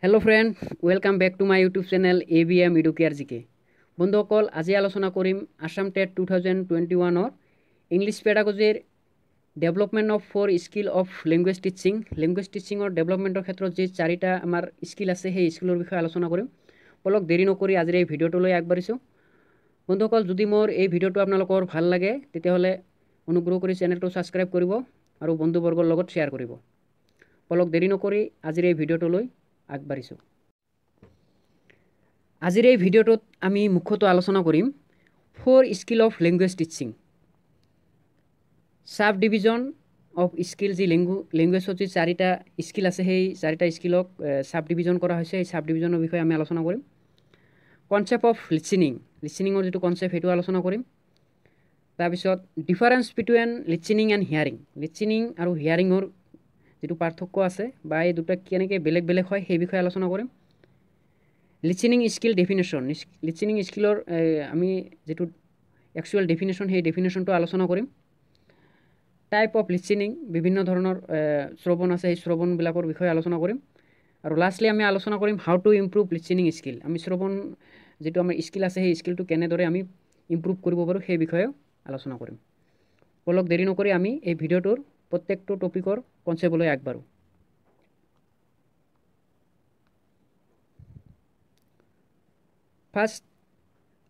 Hello friend, welcome back to my YouTube channel ABM Educare GK. বন্ধুসকল আজি আলোচনা কৰিম আসাম টেট 2021 অৰ ইংলিশ পেডাগজিৰ development of four skill of language teaching or ডেভেলপমেন্টৰ ক্ষেত্ৰত যে চাৰিটা আমাৰ স্কিল আছে সেই স্কিলৰ বিষয়ে আলোচনা কৰিম। পলক দেৰি নকৰি আজিৰ এই ভিডিঅ'টোলৈ আগবাঢ়িছো। বন্ধুসকল যদি মোৰ এই ভিডিঅ'টো আপোনালোকৰ ভাল লাগে তেতিয়াহ'লে অনুগ্ৰহ কৰি চেনেলটো সাবস্ক্ৰাইব কৰিব আৰু বন্ধুবৰ্গৰ লগত শ্বেয়াৰ কৰিব। পলক দেৰি নকৰি আজিৰ এই ভিডিঅ'টোলৈ আগবাঢ়িছো। আজিৰ এই ভিডিঅ'টোত আমি মুখ্যতঃ আলোচনা কৰিম for skill of language teaching subdivision of skill যি ল্যাঙ্গুয়েজৰ যি চাৰিটা স্কিল আছে সেই চাৰিটা স্কিলক সাব ডিভিজন কৰা হৈছে। এই সাব ডিভিজনৰ বিষয়ে আমি আলোচনা কৰিম। কনসেপ্ট অফ লিসনিঙৰ যিটো কনসেপ্ট সেইটো আলোচনা কৰিম। তাৰপিছত difference between listening and listening আৰু হিয়াৰিঙৰ যেটো পাৰ্থক্য আছে বা এই দুটা কেনেকৈ বেলেগ বেলেগ হয় সেই বিষয়ে আলোচনা কৰিম। লিসনিং স্কিল ডেফিনেশন লিসনিং স্কিলৰ আমি যেটো একচুয়াল ডেফিনেশন সেই ডেফিনেশনটো আলোচনা কৰিম। টাইপ অফ লিসনিং বিভিন্ন ধৰণৰ শ্ৰৱণ আছে, এই শ্ৰৱণবিলাকৰ বিষয়ে আলোচনা কৰিম। আৰু লাষ্টলি আমি আলোচনা কৰিম how to improve listening skill. আমি শ্ৰৱণ যেটো আমাৰ স্কিল আছে সেই স্কিলটো কেনেদৰে আমি ইমপ্ৰুভ কৰিব পাৰোঁ সেই বিষয়ে আলোচনা কৰিম। পলক দেৰি নকৰি আমি এই ভিডিঅ'টোৰ প্ৰত্যেকটো টপিকৰ কনসেপ্টলৈ আগবাঢ়ো। ফাৰ্স্ট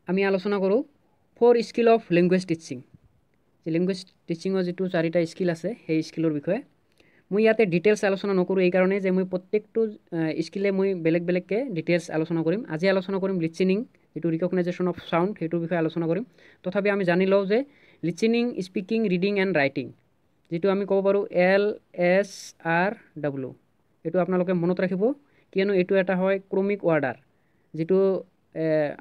আমি আলোচনা কৰোঁ four skill of language teaching. Language টিচিঙৰ যেটো চাৰিটা স্কিল আছে সেই স্কিলৰ বিষয়ে মই ইয়াতে ডিটেইলছ আলোচনা নকৰোঁ, এই কাৰণে যে মই প্ৰত্যেকটো স্কিলে মই বেলেগ বেলেগকৈ ডিটেইলছ আলোচনা কৰিম। আজি আলোচনা কৰিম লিসনিং যেটো ৰিকগনাইজেশ্যন অফ সাউন্ড সেইটোৰ বিষয়ে আলোচনা কৰিম। তথাপি আমি জানি লওঁ যে listening, speaking, reading and writing যেটো আমি ক'ব পাৰোঁ LSRW, এইটো আপোনালোকে মনত ৰাখিব কিয়নো এইটো এটা হয় ক্ৰমিক অৰ্ডাৰ। যেটো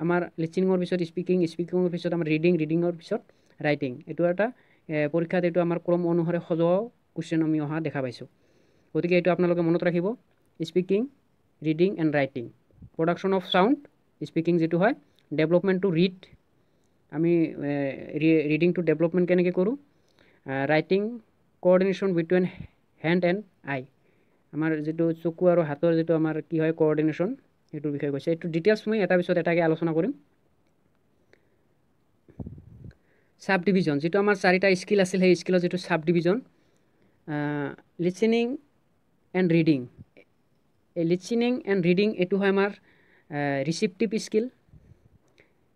আমাৰ লিসনিঙৰ পিছত স্পিকিঙৰ পিছত আমাৰ ৰিডিঙৰ পিছত ৰাইটিং, এইটো এটা পৰীক্ষাত এইটো আমাৰ ক্ৰম অনুসাৰে সজোৱা কুৱেশ্যন আমি অহা দেখা পাইছোঁ। গতিকে এইটো আপোনালোকে মনত ৰাখিব speaking, reading and writing. Production of sound speaking যেটো হয়, ডেভেলপমেন্ট টু ৰিড আমি ৰিডিং টু ডেভেলপমেন্ট কেনেকৈ কৰোঁ, writing coordination between hand and eye আমাৰ যেটো চকু আৰু হাতৰ যেটো আমাৰ কি হয় কোঅৰ্ডিনেশ্যন এইটোৰ বিষয়ে কৈছে। এইটো ডিটেইলছ মই এটা পিছত এটাকৈ আলোচনা কৰিম। সাব ডিভিজন যেটো আমাৰ চাৰিটা স্কিল আছিল সেই স্কিলৰ যেটো sub division listening and reading. এই লিসনিং এণ্ড ৰিডিং এইটো হয় আমাৰ ৰিসিপটিভ স্কিল,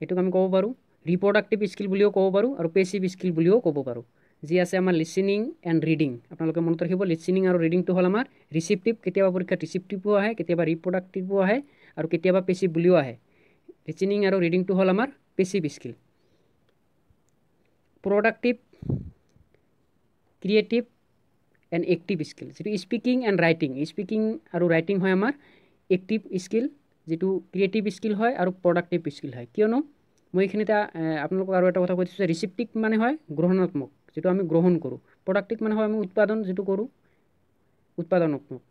এইটোক আমি ক'ব পাৰোঁ ৰিপ্ৰডাক্টিভ স্কিল বুলিও ক'ব পাৰোঁ আৰু পেছিভ স্কিল বুলিও ক'ব পাৰোঁ। যি আছে আমাৰ লিসনিং এণ্ড ৰিডিং আপোনালোকে মনত ৰাখিব লিসনিং আৰু ৰিডিংটো হ'ল আমাৰ ৰিসিপটিভ, কেতিয়াবা পৰীক্ষাত ৰিসিপটিভো আহে, কেতিয়াবা ৰিপ্ৰডাক্টিভো আহে আৰু কেতিয়াবা পেছিভ বুলিও আহে। লিসনিং আৰু ৰিডিংটো হ'ল আমাৰ passive skill. Productive, creative and active skill যেটো স্পিকিং এণ্ড স্পিকিং আৰু ৰাইটিং হয় আমাৰ এক্টিভ স্কিল, যেটো ক্ৰিয়েটিভ স্কিল হয় আৰু প্ৰডাক্টিভ স্কিল হয়। কিয়নো মই এইখিনিতে আপোনালোকক আৰু এটা কথা কৈ দিছোঁ যে ৰিসিপটিভ মানে হয় গ্ৰহণাত্মক, যেটো আমি গ্ৰহণ কৰোঁ। প্ৰডাক্টিভ মানে হয় আমি উৎপাদন যেটো কৰোঁ উৎপাদনাত্মক।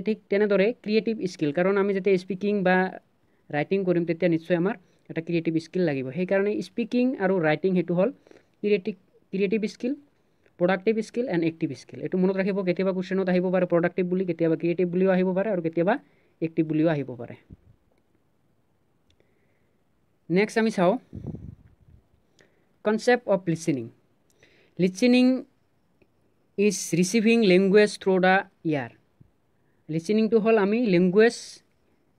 ঠিক তেনেদৰে ক্ৰিয়েটিভ স্কিল, কাৰণ আমি যেতিয়া স্পিকিং বা ৰাইটিং কৰিম তেতিয়া নিশ্চয় আমাৰ এটা ক্ৰিয়েটিভ স্কিল লাগিব। সেইকাৰণে স্পিকিং আৰু ৰাইটিং সেইটো হ'ল creative skill, productive skill and active skill. এইটো মনত ৰাখিব, কেতিয়াবা কুৱেশ্যনত আহিব পাৰে প্ৰডাক্টিভ বুলি, কেতিয়াবা ক্ৰিয়েটিভ বুলিও আহিব পাৰে আৰু কেতিয়াবা এক্টিভ বুলিও আহিব পাৰে। নেক্সট আমি চাওঁ concept of listening is receiving language through the ear. লিসনিংটো হ'ল আমি লেংগুৱেজ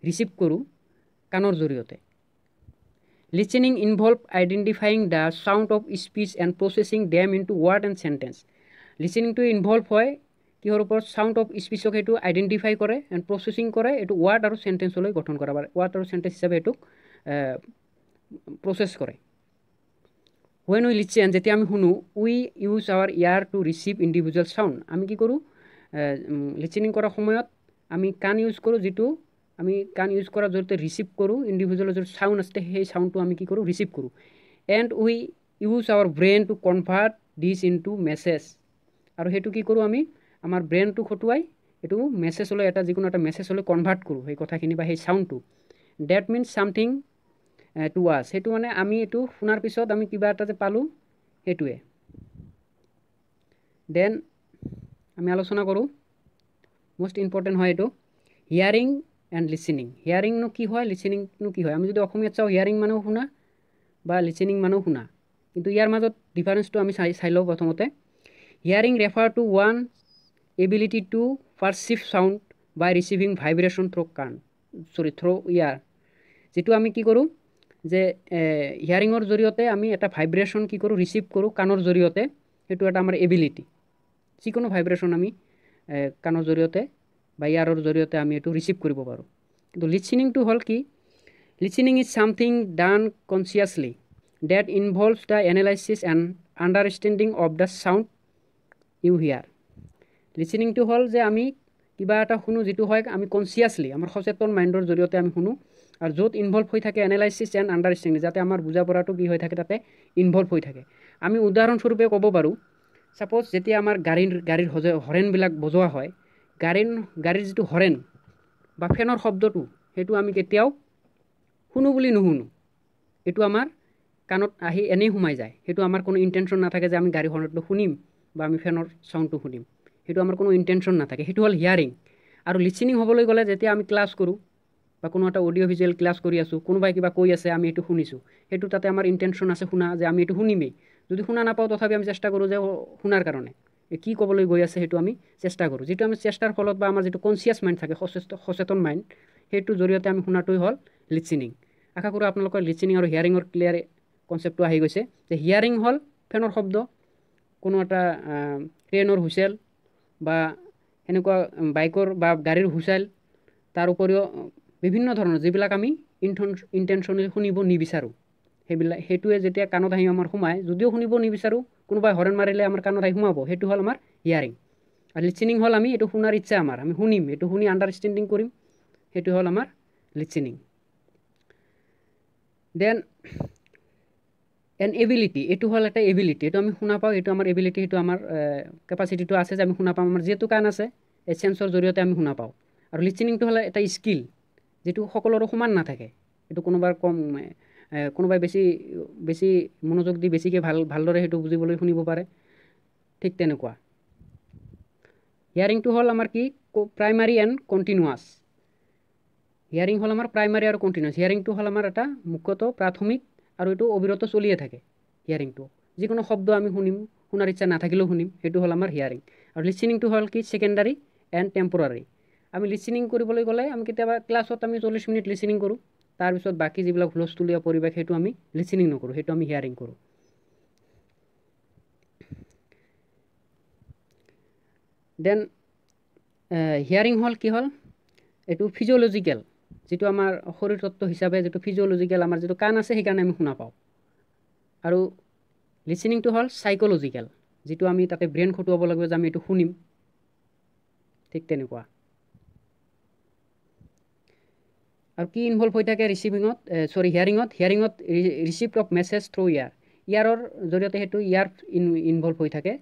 ৰিচিভ কৰোঁ কাণৰ জৰিয়তে। Listening involve identifying the sound of speech and processing them into word and sentence. লিসনিংটো ইনভলভ হয় কিহৰ ওপৰত, সাউণ্ড অফ স্পীচক সেইটো আইডেণ্টিফাই কৰে এণ্ড প্ৰচেছিং কৰে এইটো ৱাৰ্ড আৰু চেণ্টেন্সলৈ গঠন কৰা, ৱাৰ্ড আৰু চেণ্টেন্স হিচাপে এইটোক প্ৰচেছ কৰে। when we listen যেতিয়া আমি শুনো we use our ear to receive individual sound। আমি কি কৰোঁ লিসনিং কৰাৰ সময়ত আমি কাণ ইউজ কৰোঁ, যেটো আমি কাণ ইউজ কৰাৰ জৰিয়তে ৰিচিভ কৰোঁ ইণ্ডিভিজুৱেলৰ যিটো চাউণ্ড আছে সেই চাউণ্ডটো আমি কি কৰোঁ ৰিচিভ কৰোঁ। And we use our brain to convert this into message, আৰু সেইটো কি কৰোঁ আমি আমাৰ ব্ৰেইনটো খটুৱাই এইটো মেছেজলৈ এটা যিকোনো এটা মেছেজলৈ কনভাৰ্ট কৰোঁ সেই কথাখিনি বা সেই চাউণ্ডটো। ডেট মিনছ ছামথিং টু আছ, সেইটো মানে আমি এইটো শুনাৰ পিছত আমি কিবা এটা যে পালোঁ সেইটোৱে। দেন আমি আলোচনা কৰোঁ মষ্ট ইম্পৰ্টেণ্ট হয় এইটো হিয়াৰিং এণ্ড লিচেনিং। হিয়াৰিংনো কি হয়, লিচেনিংনো কি হয়? আমি যদি অসমীয়াত চাওঁ, হিয়াৰিং মানেও শুনা বা লিচেনিং মানেও শুনা, কিন্তু ইয়াৰ মাজত ডিফাৰেঞ্চটো আমি চাই লওঁ প্ৰথমতে। Hearing refer to one ability to perceive sound by receiving vibration through ear, যিটো আমি কি কৰোঁ যে হিয়াৰিঙৰ জৰিয়তে আমি এটা ভাইব্ৰেশ্যন কি কৰোঁ, ৰিচিভ কৰোঁ কাণৰ জৰিয়তে। সেইটো এটা আমাৰ এবিলিটি। যিকোনো ভাইব্ৰেশ্যন আমি কাণৰ জৰিয়তে বা ইয়াৰৰ জৰিয়তে আমি এইটো ৰিচিভ কৰিব পাৰোঁ। কিন্তু লিচেনিংটো হ'ল কি? Listening is something done consciously that involves the analysis and understanding of the sound you hear. লিচেনিংটো হ'ল যে আমি কিবা এটা শুনো, যিটো হয় আমি কনচিয়াছলি আমাৰ সচেতন মাইণ্ডৰ জৰিয়তে আমি শুনো, আৰু য'ত ইনভলভ হৈ থাকে এনালাইচিছ এণ্ড আণ্ডাৰষ্টেণ্ডিং, যাতে আমাৰ বুজা পৰাটো কি হৈ থাকে, তাতে ইনভলভ হৈ থাকে। আমি উদাহৰণস্বৰূপে ক'ব পাৰোঁ, ছাপ'জ যেতিয়া আমাৰ গাড়ীৰ হৰেণবিলাক বজোৱা হয়, গাড়ীৰ যিটো হৰেণ বা ফেনৰ শব্দটো, সেইটো আমি কেতিয়াও শুনো বুলি নুশুনো। এইটো আমাৰ কাণত আহি এনেই সোমাই যায়। সেইটো আমাৰ কোনো ইণ্টেনশ্যন নাথাকে যে আমি গাড়ী হৰ্ণটো শুনিম বা আমি ফেনৰ চাউণ্ডটো শুনিম। সেইটো আমাৰ কোনো ইণ্টেনশ্যন নাথাকে। সেইটো হ'ল হিয়াৰিং। আৰু লিচেনিং হ'বলৈ গ'লে যেতিয়া আমি ক্লাছ কৰোঁ বা কোনো এটা অডিঅ' ভিজুৱেল ক্লাছ কৰি আছোঁ, কোনোবাই কিবা কৈ আছে, আমি এইটো শুনিছোঁ, সেইটো তাতে আমাৰ ইণ্টেনশ্যন আছে শুনা, যে আমি এইটো শুনিমেই। যদি শুনা নাপাওঁ, তথাপি আমি চেষ্টা কৰোঁ যে শুনাৰ কাৰণে কি ক'বলৈ গৈ আছে সেইটো আমি চেষ্টা কৰোঁ। যিটো আমি চেষ্টাৰ ফলত বা আমাৰ যিটো কনচিয়াছ মাইণ্ড থাকে, সচেতন মাইণ্ড, সেইটোৰ জৰিয়তে আমি শুনাটোৱেই হ'ল লিচেনিং। আশা কৰোঁ আপোনালোকৰ লিচেনিং আৰু হিয়াৰিঙৰ ক্লিয়াৰ কনচেপ্টটো আহি গৈছে। যে হিয়াৰিং হ'ল ফেনৰ শব্দ, কোনো এটা ট্ৰেইনৰ হুইচেল বা এনেকুৱা বাইকৰ বা গাড়ীৰ হুইচেল, তাৰ উপৰিও বিভিন্ন ধৰণৰ যিবিলাক আমি ইণ্টেনশ্যনেলি শুনিব নিবিচাৰোঁ, সেইটোৱে যেতিয়া কাণত আহি আমাৰ সোমায়, যদিও শুনিব নিবিচাৰোঁ, কোনোবাই হৰ্ণ মাৰিলে আমাৰ কাণত আহি সোমাব, সেইটো হ'ল আমাৰ হিয়াৰিং। আৰু লিচেনিং হ'ল আমি এইটো শুনাৰ ইচ্ছা, আমি শুনিম, এইটো শুনি আণ্ডাৰষ্টেণ্ডিং কৰিম, সেইটো হ'ল আমাৰ লিচেনিং। দেন এন এবিলিটি, এইটো হ'ল এটা এবিলিটি। এইটো আমি শুনা পাওঁ, এইটো আমাৰ এবিলিটি, সেইটো আমাৰ কেপাচিটিটো আছে যে আমি শুনা পাওঁ। আমাৰ যিহেতু কাণ আছে, এই চেঞ্চৰ জৰিয়তে আমি শুনা পাওঁ। আৰু লিচেনিংটো হ'লে এটা স্কিল, যিটো সকলোৰে সমান নাথাকে। এইটো কোনোবাৰ কোনোবাই বেছি মনোযোগ দি বেছিকৈ ভালদৰে সেইটো বুজিবলৈ শুনিব পাৰে, ঠিক তেনেকুৱা। হিয়াৰিংটো হ'ল আমাৰ কি? Primary and continuous. হিয়াৰিং হ'ল আমাৰ প্ৰাইমাৰী আৰু কণ্টিনিউৱাছ। হিয়াৰিংটো হ'ল আমাৰ এটা মুখ্যতঃ প্ৰাথমিক, আৰু এইটো অবিৰত চলিয়ে থাকে। হিয়াৰিংটো যিকোনো শব্দ আমি শুনিম, শুনাৰ ইচ্ছা নাথাকিলেও শুনিম, সেইটো হ'ল আমাৰ হিয়াৰিং। আৰু লিচেনিংটো হ'ল কি? Secondary and temporary. আমি লিচেনিং কৰিবলৈ গ'লে আমি কেতিয়াবা ক্লাছত আমি 40 মিনিট লিচেনিং কৰোঁ, তাৰপিছত বাকী যিবিলাক হুলস্থুলীয়া পৰিৱেশ, সেইটো আমি লিচেনিং নকৰোঁ, সেইটো আমি হিয়াৰিং কৰোঁ। দেন হিয়াৰিং হ'ল কি হ'ল? এইটো ফিজিঅ'লজিকেল, যিটো আমাৰ শৰীৰ তত্ত্ব হিচাপে যিটো ফিজিঅ'লজিকেল, আমাৰ যিটো কাণ আছে সেইকাৰণে আমি শুনা পাওঁ। আৰু লিচেনিংটো হ'ল চাইক'লজিকেল, যিটো আমি তাতে ব্ৰেইন খটুৱাব লাগিব যে আমি এইটো শুনিম, ঠিক তেনেকুৱা। আৰু কি ইনভলভ হৈ থাকে হিয়াৰিঙত ৰিচিপ্ট অফ মেছেজ থ্ৰু ইয়াৰৰ জৰিয়তে সেইটো ইনভলভ হৈ থাকে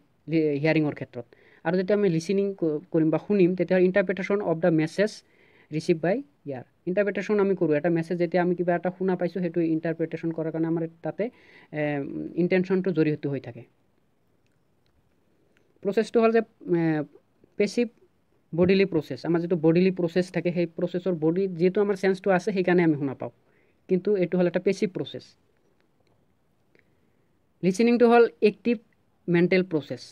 হিয়াৰিঙৰ ক্ষেত্ৰত। আৰু যেতিয়া আমি লিচেনিং কৰিম বা শুনিম, তেতিয়া interpretation of the message receive by ear. Interpretation আমি কৰোঁ, এটা মেছেজ যেতিয়া আমি কিবা এটা শুনা পাইছোঁ, সেইটো ইণ্টাৰপ্ৰিটেশ্যন কৰাৰ কাৰণে আমাৰ তাতে ইণ্টেনশ্যনটো জড়িত হৈ থাকে। প্ৰচেছটো হ'ল যে পেচিভ বডিলি প্ৰচেছ। আমাৰ যিটো বডিলি প্ৰচেছ থাকে, সেই প্ৰচেছৰ বডিত যিহেতু আমাৰ চেঞ্চটো আছে, সেইকাৰণে আমি শুনা পাওঁ, কিন্তু এইটো হ'ল এটা পেচিভ প্ৰচেছ। লিচেনিংটো হ'ল এক্টিভ মেণ্টেল প্ৰচেছ।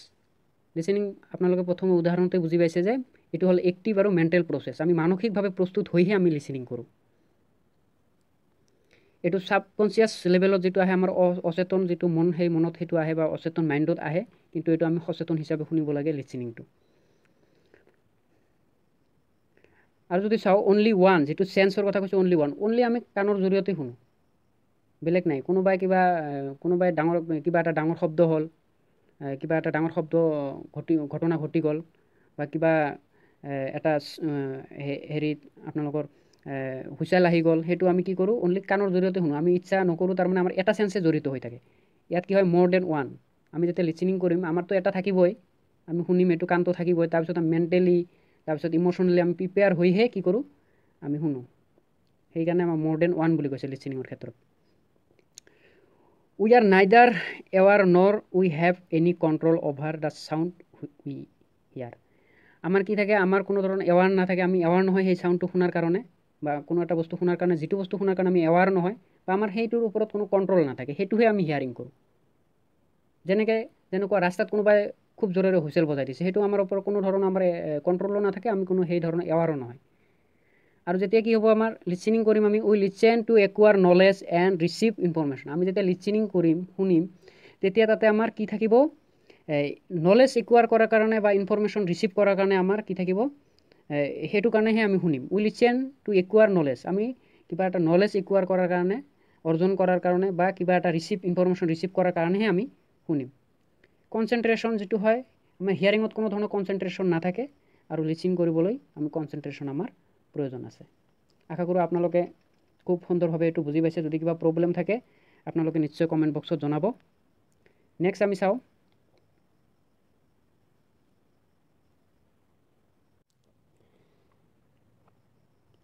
লিচেনিং আপোনালোকে প্ৰথম উদাহৰণতে বুজি পাইছে যে এইটো হ'ল এক্টিভ আৰু মেণ্টেল প্ৰচেছ। আমি মানসিকভাৱে প্ৰস্তুত হৈহে আমি লিচেনিং কৰোঁ। এইটো ছাবকনচিয়াছ লেভেলত যিটো আহে, আমাৰ অচেতন যিটো মন, সেই মনত সেইটো আহে বা অচেতন মাইণ্ডত আহে, কিন্তু এইটো আমি সচেতন হিচাপে শুনিব লাগে লিচেনিংটো। আৰু যদি চাওঁ অনলি ওৱান, যিটো চেঞ্চৰ কথা কৈছোঁ, অনলি আমি কাণৰ জৰিয়তে শুনো, বেলেগ নাই। কোনোবাই কিবা এটা ডাঙৰ শব্দ হ'ল, কিবা এটা ডাঙৰ শব্দ ঘটনা ঘটি গ'ল, বা কিবা এটা হেৰিত আপোনালোকৰ হুইচেল আহি গ'ল, সেইটো আমি কি কৰোঁ? অনলি কাণৰ জৰিয়তে শুনো, আমি ইচ্ছা নকৰোঁ। তাৰমানে আমাৰ এটা চেঞ্চে জড়িত হৈ থাকে। ইয়াত কি হয়? মোৰ দেন ওৱান। আমি যেতিয়া লিচেনিং কৰিম, আমাৰতো এটা থাকিবই, আমি শুনিম, এইটো কাণটো থাকিবই। তাৰপিছত আমি মেণ্টেলি, তাৰপিছত ইম'চনেলি আমি প্ৰিপেয়াৰ হৈহে কি কৰোঁ? আমি শুনো। সেইকাৰণে আমাৰ মোৰ দেন ওৱান বুলি কৈছে লিচেনিঙৰ ক্ষেত্ৰত। We are neither aware nor we have any control over the sound we hear. আমাৰ কি থাকে? আমাৰ কোনো ধৰণৰ এৱাৰ নাথাকে, আমি এৱাৰ নহয় সেই চাউণ্ডটো শুনাৰ কাৰণে। বা কোনো এটা বস্তু শুনাৰ কাৰণে যিটো বস্তু শুনাৰ কাৰণে আমি এৱাৰ নহয় বা আমাৰ সেইটোৰ ওপৰত কোনো কণ্ট্ৰল নাথাকে সেইটোহে আমি হিয়াৰিং কৰোঁ। যেনেকুৱা ৰাস্তাত কোনোবাই খুব জোৰেৰে হুইচেল বজাই দিছে সেইটো আমাৰ ওপৰত কোনো ধৰণৰ আমাৰ কণ্ট্ৰলো নাথাকে, আমি কোনো সেই ধৰণৰ এৱাৰো নহয়। আৰু যেতিয়া কি হ'ব আমাৰ লিচেনিং কৰিম আমি we listen to acquire knowledge and receive information. আমি যেতিয়া লিচেনিং কৰিম শুনিম তেতিয়া তাতে আমাৰ কি থাকিব নলেজ একুৱাৰ কৰাৰ কাৰণে বা ইনফৰমেশ্যন ৰিচিভ কৰাৰ কাৰণে আমাৰ কি থাকিব সেইটো কাৰণেহে আমি শুনিম। উই লিচেন টু একুৱাৰ নলেজ, আমি কিবা এটা নলেজ একুৱাৰ কৰাৰ কাৰণে অৰ্জন কৰাৰ কাৰণে বা কিবা এটা ইনফৰমেশ্যন ৰিচিভ কৰাৰ কাৰণেহে আমি শুনিম। কনচেনট্ৰেশ্যন যিটো হয় আমাৰ হিয়াৰিঙত কোনো ধৰণৰ কনচেনট্ৰেশ্যন নাথাকে আৰু লিচেনিং কৰিবলৈ আমি কনচেনট্ৰেশ্যন আমাৰ প্ৰয়োজন আছে। আশা কৰোঁ আপোনালোকে খুব সুন্দৰভাৱে এইটো বুজি পাইছে। যদি কিবা প্ৰব্লেম থাকে আপোনালোকে নিশ্চয় কমেণ্ট বক্সত জনাব। নেক্সট আমি চাওঁ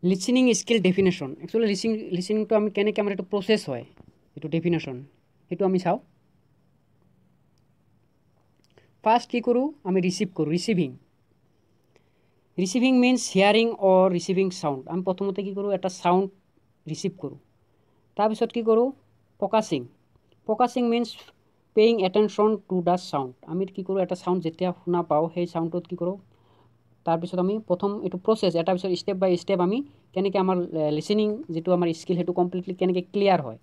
লিচেনিং স্কিল ডেফিনেশ্যন। একচুৱেলি লিচেনিংটো আমি কেনেকৈ আমাৰ এইটো প্ৰচেছ হয় এইটো ডেফিনেশ্যন সেইটো আমি চাওঁ। ফাৰ্ষ্ট কি কৰোঁ আমি ৰিচিভ কৰোঁ। ৰিচিভিং মিনছ হিয়াৰিং অৰ ৰিচিভিং চাউণ্ড। আমি প্ৰথমতে কি কৰোঁ এটা চাউণ্ড ৰিচিভ কৰোঁ। তাৰপিছত কি কৰোঁ focusing means paying attention to the sound. আমি কি কৰোঁ এটা চাউণ্ড যেতিয়া শুনা পাওঁ সেই চাউণ্ডটোত কি কৰোঁ তাৰপিছত আমি প্ৰথম এইটো প্ৰচেছ এটাৰ পিছত ষ্টেপ বাই ষ্টেপ আমি কেনেকৈ আমাৰ লিচেনিং যিটো আমাৰ স্কিল সেইটো কমপ্লিটলি কেনেকৈ ক্লিয়াৰ হয়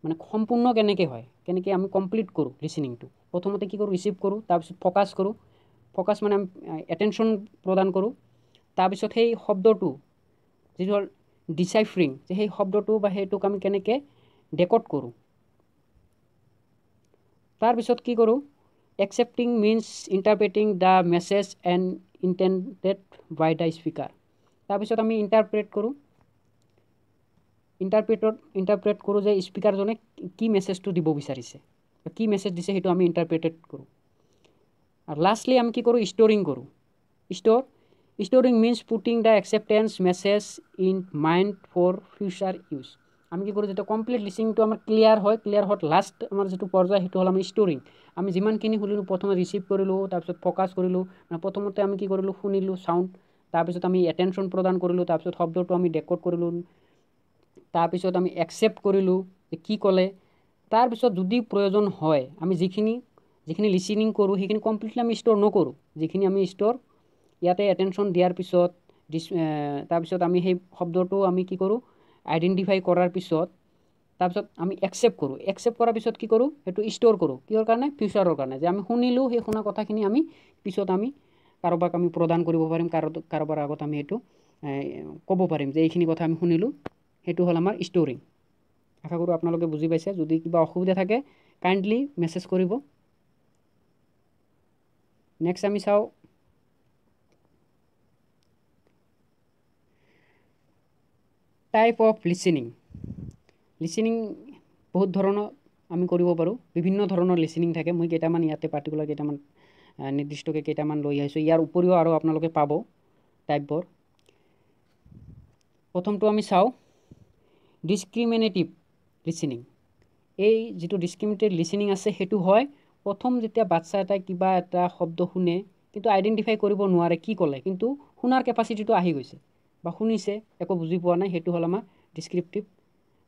মানে সম্পূৰ্ণ কেনেকৈ হয় কেনেকৈ আমি কমপ্লিট কৰোঁ লিচেনিংটো। প্ৰথমতে কি কৰোঁ ৰিচিভ কৰোঁ, তাৰপিছত ফ'কাছ মানে আমি এটেনশ্যন প্ৰদান কৰোঁ। তাৰপিছত সেই শব্দটো যিটো হ'ল ডিচাইফ্ৰিং যে সেই শব্দটো বা সেইটোক আমি কেনেকৈ ডেক'ড কৰোঁ। তাৰপিছত কি কৰোঁ accepting means interpreting the message and intended by the speaker. তাৰপিছত আমি ইণ্টাৰপ্ৰেট কৰোঁ যে স্পীকাৰজনে কি মেছেজটো দিব বিচাৰিছে, কি মেছেজ দিছে সেইটো আমি ইণ্টাৰপ্ৰেটেড কৰোঁ। আৰু লাষ্টলি আমি কি কৰোঁ storing means putting the acceptance message in mind for future use. আমি কি কৰোঁ যেতিয়া কমপ্লিট লিচেনিংটো আমাৰ ক্লিয়াৰ হোৱাত লাষ্ট আমাৰ যিটো পৰ্যায় সেইটো হ'ল আমি ষ্ট'ৰিং। আমি যিমানখিনি শুনিলোঁ প্ৰথমে ৰিচিভ কৰিলোঁ, তাৰপিছত ফ'কাছ কৰিলোঁ, প্ৰথমতে আমি কি কৰিলোঁ শুনিলোঁ চাউণ্ড, তাৰপিছত আমি এটেনশ্যন প্ৰদান কৰিলোঁ, তাৰপিছত শব্দটো আমি ডেক'ড কৰিলোঁ, তাৰপিছত আমি একচেপ্ট কৰিলোঁ যে কি ক'লে, তাৰপিছত যদি প্ৰয়োজন হয় আমি যিখিনি লিচেনিং কৰোঁ সেইখিনি কমপ্লিটলি আমি ষ্ট'ৰ নকৰোঁ। যিখিনি আমি ইয়াতে এটেনশ্যন দিয়াৰ পিছত তাৰপিছত আমি সেই শব্দটো আমি কি কৰোঁ আইডেণ্টিফাই কৰাৰ পিছত তাৰপিছত আমি একচেপ্ট কৰাৰ পিছত কি কৰোঁ সেইটো ষ্ট'ৰ কৰোঁ। কিহৰ কাৰণে ফিউচাৰৰ কাৰণে, যে আমি শুনিলোঁ সেই শুনা কথাখিনি আমি পিছত আমি কাৰোবাক আমি প্ৰদান কৰিব পাৰিম, কাৰোবাৰ আগত আমি এইটো ক'ব পাৰিম যে এইখিনি কথা আমি শুনিলোঁ। সেইটো হ'ল আমাৰ ষ্ট'ৰিং। আশা কৰোঁ আপোনালোকে বুজি পাইছে। যদি কিবা অসুবিধা থাকে কাইণ্ডলি মেছেজ কৰিব। নেক্সট আমি চাওঁ টাইপ অফ লিচেনিং বহুত ধৰণৰ আমি কৰিব পাৰোঁ, বিভিন্ন ধৰণৰ লিচেনিং থাকে। মই কেইটামান ইয়াতে পাৰ্টিকুলাৰ নিৰ্দিষ্টকৈ কেইটামান লৈ আহিছোঁ। ইয়াৰ উপৰিও আৰু আপোনালোকে পাব টাইপবোৰ। প্ৰথমটো আমি চাওঁ ডিছক্ৰিমিনেটিভ লিচেনিং। এই যিটো ডিছক্ৰিমিনেটিভ লিচেনিং আছে সেইটো হয় প্ৰথম যেতিয়া বাচ্ছা এটাই কিবা এটা শব্দ শুনে কিন্তু আইডেণ্টিফাই কৰিব নোৱাৰে কি ক'লে, কিন্তু শুনাৰ কেপাচিটিটো আহি গৈছে বা শুনিছে একো বুজি পোৱা নাই, সেইটো হ'ল আমাৰ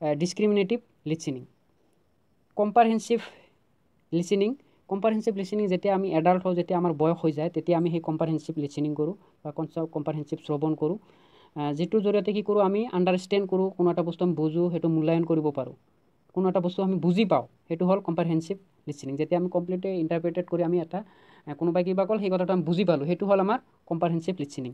ডিছক্ৰিমিনেটিভ লিচেনিং। কম্পাৰহেনচিভ লিচেনিং যেতিয়া আমি এডাল্ট হওঁ, যেতিয়া আমাৰ বয়স হৈ যায় তেতিয়া আমি সেই কম্পাৰহেনচিভ লিচেনিং কৰোঁ বা কম্পাৰহেনচিভ শ্ৰৱণ কৰোঁ, যিটোৰ জৰিয়তে কি কৰোঁ আমি আণ্ডাৰষ্টেণ্ড কৰোঁ, কোনো এটা বস্তু আমি বুজোঁ, সেইটো মূল্যায়ন কৰিব পাৰোঁ, কোনো এটা বস্তু আমি বুজি পাওঁ, সেইটো হ'ল কম্পাৰহেনচিভ লিচেনিং। যেতিয়া আমি কমপ্লিটলি ইণ্টাৰপ্ৰেটেড কৰি আমি কোনোবাই কিবা ক'ল সেই কথাটো আমি বুজি পালোঁ, সেইটো হ'ল আমাৰ কম্পাৰহেনচিভ লিচেনিং।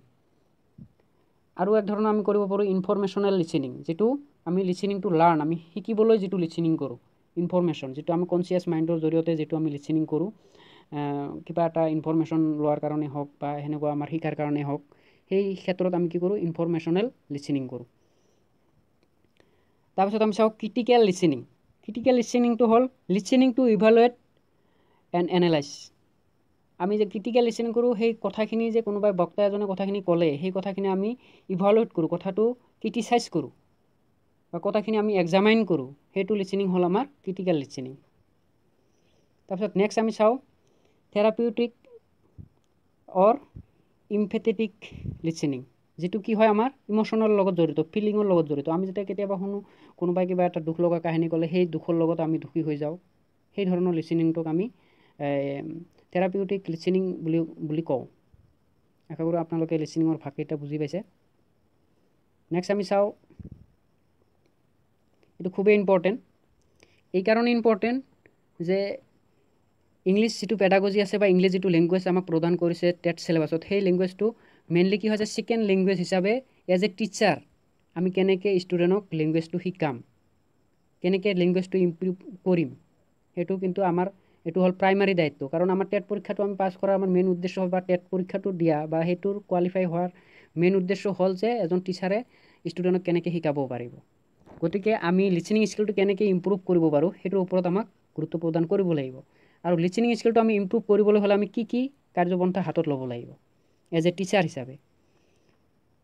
আৰু এক ধৰণৰ আমি কৰিব পাৰোঁ ইনফৰমেশ্যনেল লিচেনিং, যিটো আমি লিচেনিংটো আমি শিকিবলৈ যিটো লিচেনিং কৰোঁ, ইনফৰমেশ্যন যিটো আমি কনচিয়াছ মাইণ্ডৰ জৰিয়তে যিটো আমি লিচেনিং কৰোঁ, কিবা এটা ইনফৰমেশ্যন লোৱাৰ কাৰণে হওক বা সেনেকুৱা আমাৰ শিকাৰ কাৰণে হওক, সেই ক্ষেত্ৰত আমি কি কৰোঁ ইনফৰমেশ্যনেল লিচেনিং কৰোঁ। তাৰপিছত আমি চাওঁ ক্ৰিটিকেল লিচেনিংটো হ'ল listening to evaluate and analyse. আমি যে ক্ৰিটিকেল লিচেনিং কৰোঁ সেই কথাখিনি যে কোনোবাই বক্তা এজনে কথাখিনি ক'লে সেই কথাখিনি আমি ইভালুৱেট কৰোঁ, কথাটো ক্ৰিটিচাইজ কৰোঁ বা কথাখিনি আমি এক্সামাইন কৰোঁ, সেইটো লিচেনিং হ'ল আমাৰ ক্ৰিটিকেল লিচেনিং। তাৰপিছত নেক্সট আমি চাওঁ থেৰাপিউটিক অৰ ইমফেথেটিক লিচেনিং, যেটো কি হয় আমাৰ ইমোশনৰ লগত জড়িত, ফিলিঙৰ লগত জড়িত। আমি যেতিয়া কেতিয়াবা শুনো কোনোবাই কিবা এটা দুখ লগা কাহিনী ক'লে সেই দুখৰ লগত আমি দুখী হৈ যাওঁ, সেই ধৰণৰ লিসেনিংটোক আমি থেৰাপিউটিক লিসেনিং বুলি কওঁ। আশা কৰোঁ আপোনালোকে লিসেনিংৰ ভাগকেইটা বুজি পাইছে। নেক্সট আমি চাওঁ, এইটো খুবেই ইম্পৰ্টেণ্ট। এই কাৰণে ইম্পৰ্টেণ্ট যে ইংলিছ যিটো পেডাগজি আছে বা ইংলিছ যিটো লেংগুৱেজ আমাক প্ৰদান কৰিছে টেট চিলেবাছত, সেই লেংগুৱেজটো মেইনলি কি হৈছে ছেকেণ্ড লেংগুৱেজ হিচাপে এজ এ টিচাৰ আমি কেনেকৈ ষ্টুডেণ্টক লেংগুৱেজটো শিকাম, কেনেকৈ লেংগুৱেজটো ইম্প্ৰুভ কৰিম, সেইটো কিন্তু আমাৰ এইটো হ'ল প্ৰাইমাৰী দায়িত্ব। কাৰণ আমাৰ টেট পৰীক্ষাটো আমি পাছ কৰাৰ আমাৰ মেইন উদ্দেশ্য হ'ল বা টেট পৰীক্ষাটো দিয়া বা সেইটোৰ কোৱালিফাই হোৱাৰ মেইন উদ্দেশ্য হ'ল যে এজন টিচাৰে ষ্টুডেণ্টক কেনেকৈ শিকাব পাৰিব। গতিকে আমি লিসেনিং স্কিলটো কেনেকৈ ইম্প্ৰুভ কৰিব পাৰোঁ সেইটোৰ ওপৰত আমাক গুৰুত্ব প্ৰদান কৰিব লাগিব। আৰু লিসেনিং স্কিলটো আমি ইম্প্ৰুভ কৰিবলৈ হ'লে আমি কি কাৰ্যপন্থা হাতত ল'ব লাগিব এজ এ টিচাৰ হিচাপে,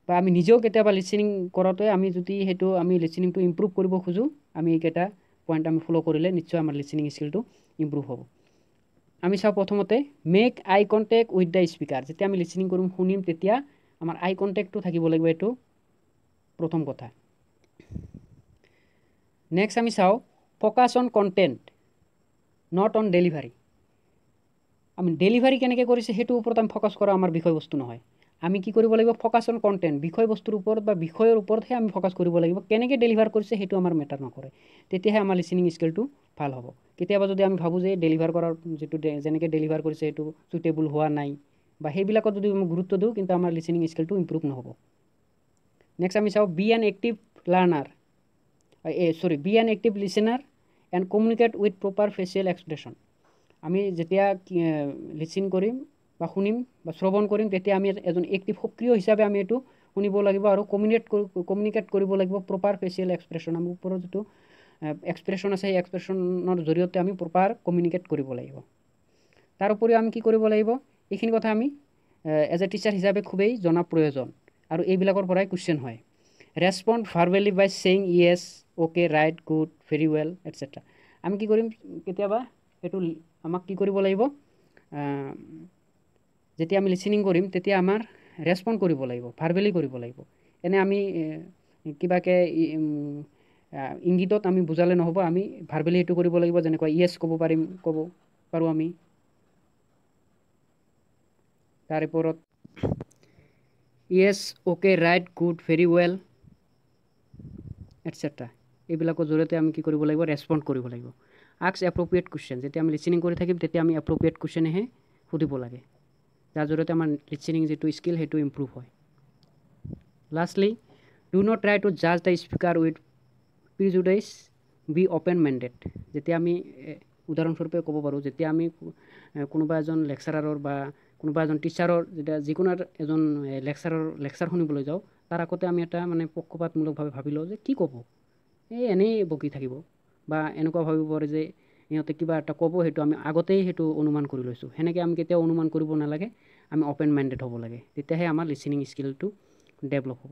বা আমি নিজেও কেতিয়াবা লিসেনিং কৰোঁতে আমি যদি সেইটো আমি লিসেনিংটো ইম্প্ৰুভ কৰিব খোজোঁ, আমি এইকেইটা পইণ্ট আমি ফ'ল' কৰিলে নিশ্চয় আমাৰ লিসেনিং স্কিলটো ইম্প্ৰুভ হ'ব। আমি চাওঁ প্ৰথমতে make I contact with the speaker. যেতিয়া আমি লিসেনিং কৰিম, শুনিম, তেতিয়া আমাৰ আই কণ্টেক্টটো থাকিব লাগিব, এইটো প্ৰথম কথা। নেক্সট আমি চাওঁ focus on content not on delivery. আমি ডেলিভাৰী কেনেকৈ কৰিছে সেইটোৰ ওপৰত আমি ফ'কাছ কৰা আমাৰ বিষয়বস্তু নহয়। আমি কি কৰিব লাগিব, ফ'কাছ অন কণ্টেণ্ট, বিষয়বস্তুৰ ওপৰত বা বিষয়ৰ ওপৰতহে আমি ফ'কাছ কৰিব লাগিব। কেনেকৈ ডেলিভাৰ কৰিছে সেইটো আমাৰ মেটাৰ নকৰে, তেতিয়াহে আমাৰ লিসেনিং স্কিলটো ভাল হ'ব। কেতিয়াবা যদি আমি ভাবোঁ যে ডেলিভাৰ কৰাৰ যিটো যেনেকৈ ডেলিভাৰ কৰিছে সেইটো চুইটেবল হোৱা নাই বা সেইবিলাকত যদি আমি গুৰুত্ব দিওঁ, কিন্তু আমাৰ লিসেনিং স্কিলটো ইম্প্ৰুভ নহ'ব। নেক্সট আমি চাওঁ be an active learner, be an active listener and communicate with proper facial expression. আমি যেতিয়া লিসেন কৰিম বা শুনিম বা শ্ৰৱণ কৰিম, তেতিয়া আমি এজন এক্টিভ সক্ৰিয় হিচাপে আমি এইটো শুনিব লাগিব আৰু কমিউনিকেট কৰিব লাগিব প্ৰপাৰ ফেচিয়েল এক্সপ্ৰেশ্যন। আমাৰ ওপৰত যিটো এক্সপ্ৰেশ্যন আছে সেই এক্সপ্ৰেশ্যনৰ জৰিয়তে আমি প্ৰপাৰ কমিউনিকেট কৰিব লাগিব। তাৰ উপৰিও আমি কি কৰিব লাগিব, এইখিনি কথা আমি এজ এ টিচাৰ হিচাপে খুবেই জনা প্ৰয়োজন আৰু এইবিলাকৰ পৰাই কুৱেশ্যন হয়। Respond verbally by saying yes, okay, right, good, very well, etcetera. আমি কি কৰিম, কেতিয়াবা এইটো আমাক কি কৰিব লাগিব, যেতিয়া আমি লিসেনিং কৰিম তেতিয়া আমাৰ ৰেছপণ্ড কৰিব লাগিব, ভাৰ্বেলি কৰিব লাগিব। এনে আমি কিবাকৈ ইংগিতত আমি বুজালে নহ'ব, আমি ভাৰ্বেলি সেইটো কৰিব লাগিব। যেনেকৈ য়েছ ক'ব পাৰোঁ আমি, তাৰ ওপৰত yes, okay, right, good, very well, etcetera. এইবিলাকৰ জৰিয়তে আমি কি কৰিব লাগিব, ৰেছপণ্ড কৰিব লাগিব। আস্ক এপ্ৰপ্ৰিয়েট কুৱেশ্যন, যেতিয়া আমি লিসেনিং কৰি থাকিম তেতিয়া আমি এপ্ৰপ্ৰিয়েট কুৱেশ্যনহে সুধিব লাগে, যাৰ জৰিয়তে আমাৰ লিসেনিং যিটো স্কিল সেইটো ইম্প্ৰুভ হয়। Lastly, do not try to জাজ the speaker with prejudice, be open minded. যেতিয়া আমি উদাহৰণস্বৰূপে ক'ব পাৰোঁ, যেতিয়া আমি কোনোবা এজন লেকচাৰাৰৰ বা কোনোবা এজন টিচাৰৰ যেতিয়া যিকোনো এজন লেকচাৰ শুনিবলৈ যাওঁ, তাৰ আগতে আমি এটা মানে পক্ষপাতমূলকভাৱে ভাবি লওঁ যে কি ক'ব, এনেই বকি থাকিব, বা এনেকুৱা ভাবিব পাৰে যে সিহঁতে কিবা এটা ক'ব, সেইটো আমি আগতেই সেইটো অনুমান কৰি লৈছোঁ। সেনেকৈ আমি কেতিয়াও অনুমান কৰিব নালাগে, আমি অ'পেন মাইণ্ডেড হ'ব লাগে, তেতিয়াহে আমাৰ লিসেনিং স্কিলটো ডেভেলপ হ'ব।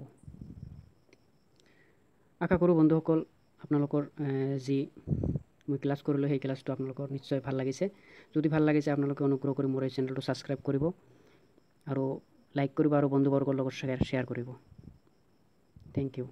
আশা কৰোঁ বন্ধুসকল আপোনালোকৰ যি মই ক্লাছ কৰিলোঁ সেই ক্লাছটো আপোনালোকৰ নিশ্চয় ভাল লাগিছে। যদি ভাল লাগিছে আপোনালোকে অনুগ্ৰহ কৰি মোৰ এই চেনেলটো ছাবস্ক্ৰাইব কৰিব আৰু লাইক কৰিব আৰু বন্ধুবৰ্গৰ লগত শ্বেয়াৰ কৰিব। Thank U.